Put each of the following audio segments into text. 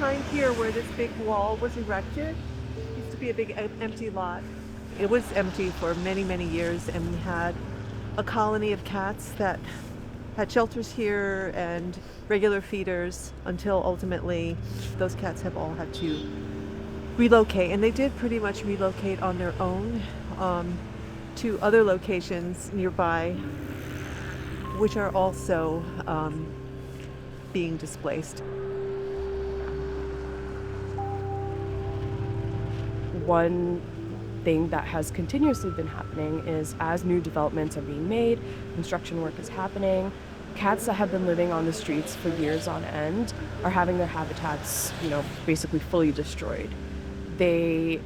behind here where this big wall was erected. Used to be a big empty lot. It was empty for many, many years, and we had a colony of cats that had shelters here and regular feeders until ultimately those cats have all had to relocate. And they did pretty much relocate on their own to other locations nearby, which are also being displaced. One thing that has continuously been happening is as new developments are being made, construction work is happening, cats that have been living on the streets for years on end are having their habitats, basically fully destroyed. They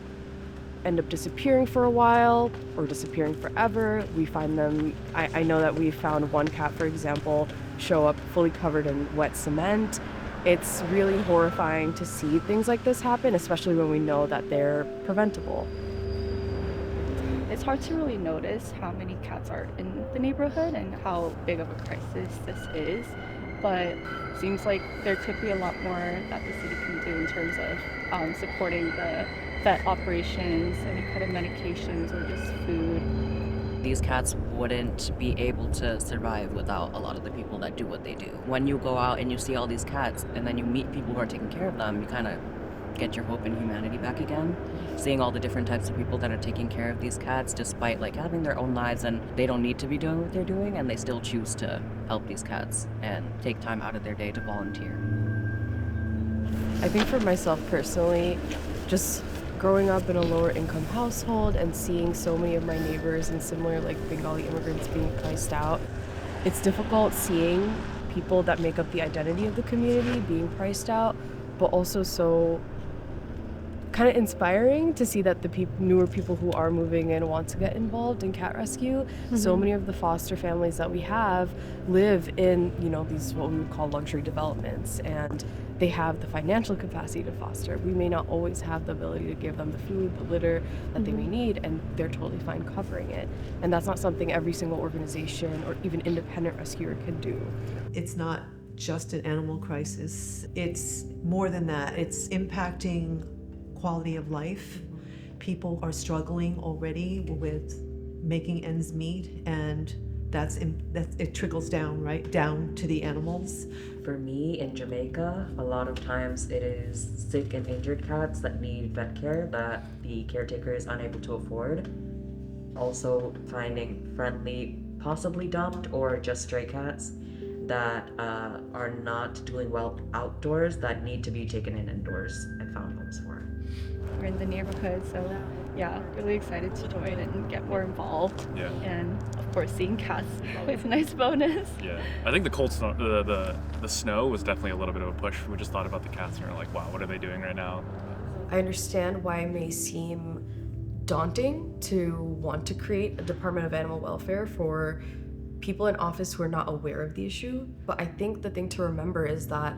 end up disappearing for a while or disappearing forever. We find them, I know that we found one cat, for example, show up fully covered in wet cement. It's really horrifying to see things like this happen, especially when we know that they're preventable. It's hard to really notice how many cats are in the neighborhood and how big of a crisis this is, but it seems like there could be a lot more that the city can do in terms of supporting the vet operations, any kind of medications or just food. These cats wouldn't be able to survive without a lot of the people that do what they do. When you go out and you see all these cats and then you meet people who are taking care of them, you kind of get your hope in humanity back again. Seeing all the different types of people that are taking care of these cats despite having their own lives, and they don't need to be doing what they're doing, and they still choose to help these cats and take time out of their day to volunteer. I think for myself personally, just growing up in a lower income household and seeing so many of my neighbors and similar Bengali immigrants being priced out, it's difficult seeing people that make up the identity of the community being priced out, but also so kind of inspiring to see that the newer people who are moving in want to get involved in cat rescue. Mm-hmm. So many of the foster families that we have live in, these what we would call luxury developments, and they have the financial capacity to foster. We may not always have the ability to give them the food, the litter that they may need, and they're totally fine covering it. And that's not something every single organization or even independent rescuer can do. It's not just an animal crisis. It's more than that. It's impacting quality of life. People are struggling already with making ends meet, and it trickles down right down to the animals. For me in Jamaica, a lot of times it is sick and injured cats that need vet care that the caretaker is unable to afford. Also finding friendly, possibly dumped or just stray cats that are not doing well outdoors that need to be taken in indoors and found homes for. We're in the neighborhood, so yeah, really excited to join and get more involved. Yeah. And of course, seeing cats is a nice bonus. Yeah. I think the cold snow, the snow was definitely a little bit of a push. We just thought about the cats and we're like, wow, what are they doing right now? I understand why it may seem daunting to want to create a Department of Animal Welfare for people in office who are not aware of the issue, but I think the thing to remember is that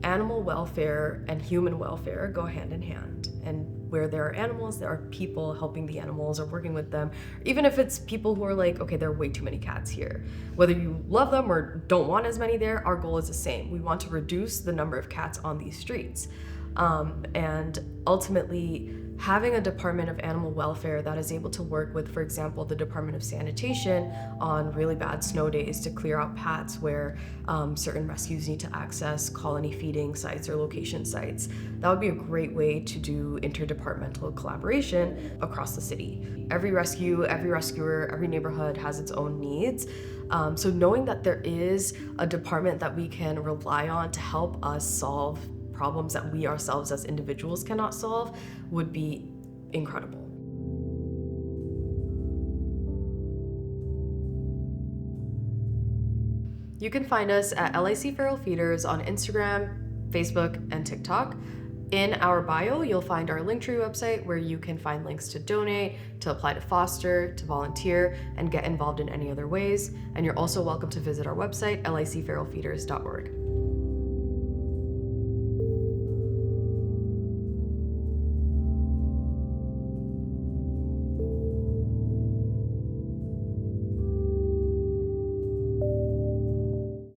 animal welfare and human welfare go hand in hand. And where there are animals, there are people helping the animals or working with them. Even if it's people who are like, okay, there are way too many cats here. Whether you love them or don't want as many there, our goal is the same. We want to reduce the number of cats on these streets. And ultimately, having a Department of Animal Welfare that is able to work with, for example, the Department of Sanitation on really bad snow days to clear out paths where certain rescues need to access colony feeding sites or location sites. That would be a great way to do interdepartmental collaboration across the city. Every rescue, every rescuer, every neighborhood has its own needs. So knowing that there is a department that we can rely on to help us solve problems that we ourselves as individuals cannot solve would be incredible. You can find us at LIC Feral Feeders on Instagram, Facebook, and TikTok. In our bio, you'll find our Linktree website where you can find links to donate, to apply to foster, to volunteer, and get involved in any other ways. And you're also welcome to visit our website, licferalfeeders.org.